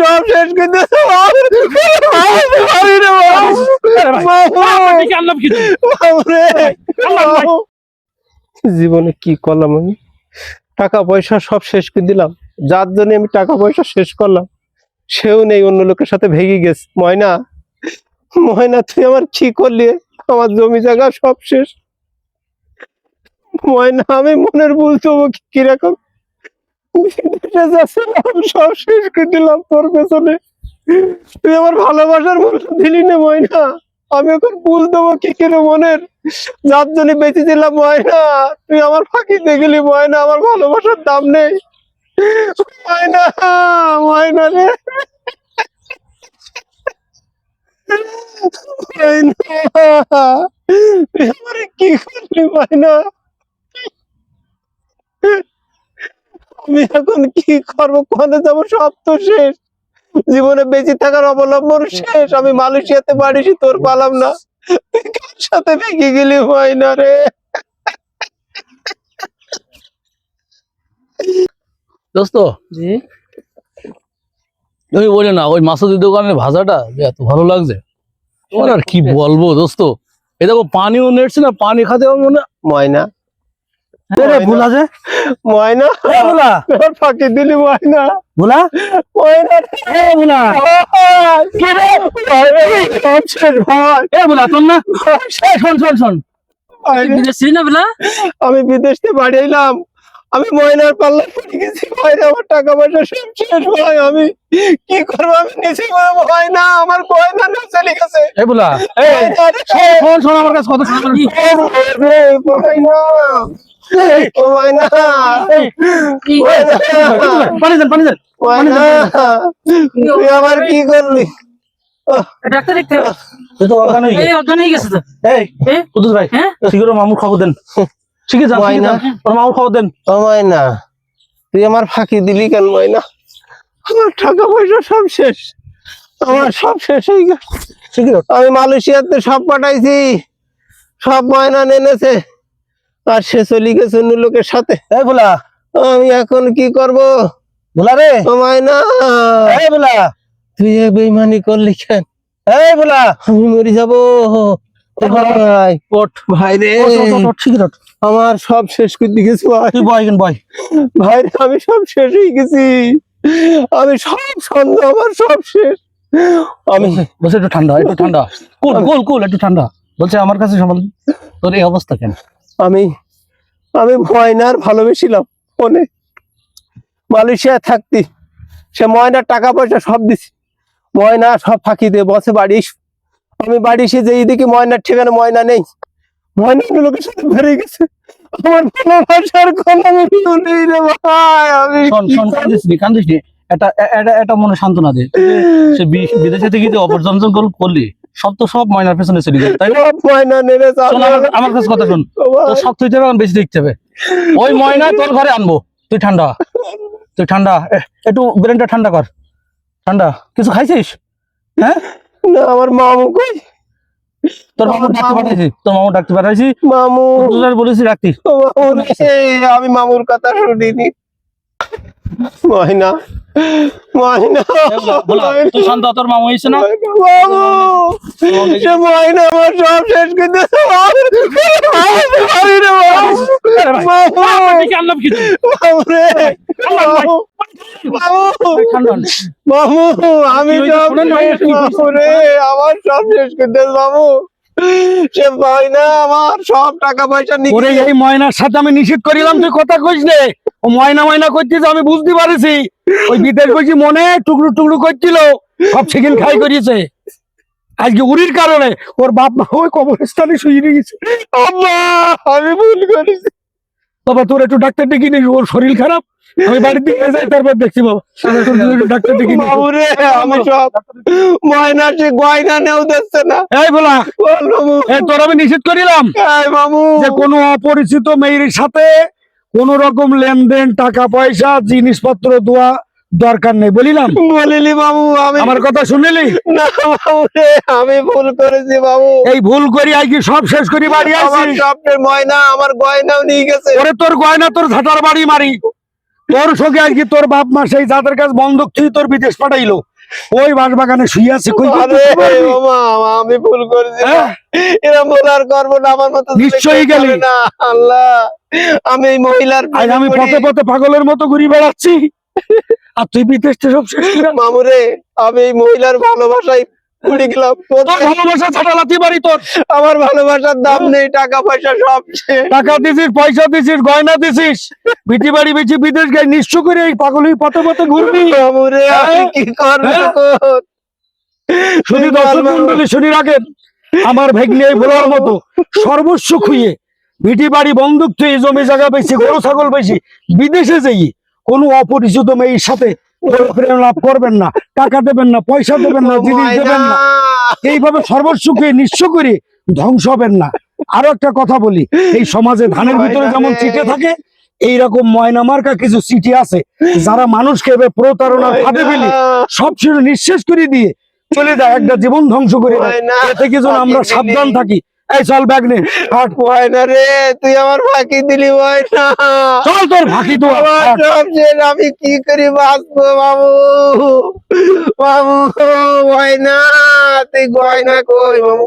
সব শেষ করে দিয়েছে। জীবনে কি করলাম আমি? টাকা পয়সা সব শেষ করে দিলাম, যার জন্য আমি টাকা পয়সা শেষ করলাম সেও নেই, অন্য লোকের সাথে ভেগে গেছে। ময়না, ময়না তুই আমার কি করলি? আমার জমি জায়গা সব শেষ। ময়না, আমি মনের ভুল তবু কিরকম বিদেশে যাচ্ছিলাম, সব শেষ করে দিলাম তোর পেছনে। তুই আমার ভালোবাসার মূল্য দিলি না ময়না। আমি এখন ভুল দেবো কি করে মনের, যার জন্য বেঁচে দিলাম। ময়না, তুই আমার ফাঁকিতে গেলি। ময়না, আমার ভালোবাসার দাম নেই। ময়না, ময়না রে, ময়না, তুই আমারে কি করলি ময়না? আমি এখন কি করবো, কোনে যাবো? সব তো শেষ, জীবনে বেঁচে থাকার অবলম্বন শেষ। আমি মালয়েশিয়াতে বাড়িছি, তোর পালাম না। তুই কার সাথে ভেঙে গেলি ময়না রে? দোস্ত জি তুমি বলে না ওই মাসুদের দোকানের ভাজাটা যে এত ভালো লাগছে, তোমার আর কি বলবো দোস্ত। এই দেখো পানিও নেড়ছে না, পানি খাতে মনে ময়না, ভুলা যে ময়না, ভুলা তোর ফাঁকি দিলি ময়না। ভুলা ময়না ভুলা সব শেষ ভাই। ভুলা তোর না শোন শোন শোন বিদেশ ছিলি না ভুলা? আমি বিদেশ থেকে বাড়ি এলাম, আমি ময়নার পাল্লা পড়ে গেছি ভাই। আমার টাকা পয়সা সব শেষ ভাই। আমি কি করবো? আমি নিচে ময়না, আমার গয়না না চলে গেছে। এ ভুলা শোন শোন আমার কাছে কথা শোন। পানি দেন পানি দেন। তুই আবার কি করলি? ডাক্তার দেখতে তুই তো অজ্ঞান হয়ে গেছিস। অজ্ঞান হয়ে গেছে তো। এই কুদ্দুস ভাই, হ্যাঁ শিগগির মামুর খবর দেন। শিখে যান ময়না। ওর মামুর খবর দেন। ও ময়না, তুই আমার ফাঁকি দিলি কেন ময়না? আমার টাকা পয়সা সব শেষ, আমার সব শেষ হয়ে গেছে। আমি মালয়েশিয়াতে সব পাঠাইছি, সব ময়না এনেছে, আর সে চলে গেছে অন্য লোকের সাথে। এই ভোলা, আমি এখন কি করব? ভোলা রে, ও ময়না, এই ভোলা, তুই এ বেইমানি করলি কেন? এই ভোলা, আমি মরে যাবো ভাই। ওঠ ভাই রে, শিগগির ওঠ। আমার সব শেষ করে দিয়ে গেছে ভাই। তুই বয় বয়। ভাই রে, আমি সব শেষ হয়ে গেছি। আমি সব সন্দেহ, আমার সব শেষ। আমি বলছে একটু ঠান্ডা, একটু ঠান্ডা, কুল কুল কুল, একটু ঠান্ডা। বলছে আমার কাছে সামাল, তোর এই অবস্থা কেন? আমি আমি ময়নার ভালোবেসিলাম ফোনে, মালয়েশিয়ায় থাকতি। সে ময়নার টাকা পয়সা সব দিছি, ময়না সব ফাঁকি দিয়ে বসে বাড়ি। আমি বাড়ি এসে যে এইদিকে ময়নার ঠিকানা, ময়না নেই। ময়না লোকের সাথে বেরিয়ে গেছে। আমার ভালোবাসার কোনো মূল্য নেই রে ভাই। আমি শোন শোন, কান্দিস নি কান্দিস নি, এটা মনে সান্ত্বনা দে। সে বিদেশে থেকে যে অপরজনজন করলি, সব তো সব ময়নার পেছনে চলে যাবে, তাই না? সব ময়না নেড়ে শোন, আমার কাছে কথা শোন, তোর সব তুই এখন বেশি দেখতে হবে। ওই ময়না তোর ঘরে আনবো, তুই ঠান্ডা, তুই ঠান্ডা, একটু ব্রেনটা ঠান্ডা কর। ঠান্ডা, কিছু খাইছিস? হ্যাঁ, না, আমার মামু কই? তোর মামু ডাকতে পাঠাইছি, তোর মামু ডাকতে পাঠাইছি, মামু, বলেছি রাখতি। ও মামু রে, আমি মামুর কথা শুনিনি। ময়না, ময়না, তুই শান্ত, তোর মামু এসে না। মামু, সে ময়না আমার সব শেষ করে দিয়েছে। মামু রে, মামু, আমি সব শেষ। মামু রে, আমার সব শেষ করে দিয়েছে মামু। সে ময়না আমার সব টাকা পয়সা নিয়ে ওরে এই ময়নার সাথে আমি নিষেধ করিলাম, তুই কথা কইস নে। ও ময়না ময়না করছিস, আমি বুঝতে পারছি। ওই বিদেশ কইছি মনে টুকরো টুকরো করছিল, সব সেকেন্ড খাই করিয়েছে। আজকে উড়ির কারণে ওর বাপ মা ওই কবরস্থানে শুয়ে গেছে। আম্মা, আমি ভুল করেছি। বাবা তোর একটু ডাক্তার ডেকে নিস, ওর শরীর খারাপ। আমি বাড়ির দিকে যাই, তারপর দেখছি বাবা। একটু ডাক্তার ডেকে নিস। মামু রে, আমি সব ময়না সে গয়না নেও দিচ্ছে না। এই বলা, বল মামু, তোর আমি নিষেধ করিলাম এই মামু, যে কোনো অপরিচিত মেয়ের সাথে কোন রকম লেনদেন, টাকা পয়সা, জিনিসপত্র দেওয়া দরকার নেই বলিলাম। বলিলি মামু, আমি আমার কথা শুনলি? না মামু রে, আমি ভুল করেছি মামু। এই ভুল করি আজকে সব শেষ করি বাড়ি আমার আসি। স্বপ্নের ময়না আমার গয়নাও নিয়ে গেছে। ওরে তোর গয়না তোর ঝাঁটার বাড়ি মারি। তোর সঙ্গে আজকে তোর বাপ মা সেই যাদের কাছে বন্ধক তুই তোর বিদেশ পাঠাইলো, ওই বাঁশবাগানে শুয়ে আছে, কই আরে করতে পারবি? ও মা, আমি ভুল করেছি হ্যাঁ? এরা বলার করবো না, আমার মতো ছেলে নিশ্চয়ই কেউ গেলি। করে না। আল্লাহ, আমি এই মহিলার আজ আমি প্রেমে পথে পড়ি। পথে পাগলের মতো ঘুরে বেড়াচ্ছি, আর তুই বিদেশে সব শেষ করে আনলি। মামুরে, আমি এই মহিলার ভালোবাসায় পড়ে গেলাম। তোর ভালোবাসা ছাটালাতি বাড়ি তোর। আমার ভালোবাসার দাম নেই, টাকা পয়সা সব শেষ। টাকা দিছিস, পয়সা দিছিস, গয়না দিছিস, বিটি বাড়ি বেচি বিদেশ গাই নিঃস্ব করে এই পাগলই পথে পথে ঘুরবি। মামুরে, আমি কি করবো? শুধু দর্শক মন্ডলী শুনি রাখেন, আমার ভাগ্নে এই ভোলার মতো সর্বস্ব খুইয়ে ভিটি বাড়ি বন্দুক তুই জমি জায়গা বেশি, গরু ছাগল বেশি, বিদেশে যাই কোনো অপরিচিত মেয়ের সাথে প্রেম লাভ করবেন না, টাকা দেবেন না, পয়সা দেবেন না, জিনিস দেবেন না, এইভাবে সর্বস্বকে নিঃস্ব করে ধ্বংস হবেন না। আরো একটা কথা বলি, এই সমাজে ধানের ভিতরে যেমন চিটে থাকে, এইরকম ময়না মার্কা কিছু চিঠি আছে যারা মানুষকে এভাবে প্রতারণার ফাঁদে ফেলে সব কিছু নিঃশেষ করে দিয়ে চলে যায়, একটা জীবন ধ্বংস করে দেয়। এ থেকে যেন আমরা সাবধান থাকি। এই চল ব্যাগ নে, হাট। ময়না রে, তুই আমার ফাঁকি দিলি ময়না। চল তোর ফাঁকি তো আমার সব শেষ, আমি কি করি বাঁচবো মামু? মামু, ময়না, তুই গয়না কই মামু?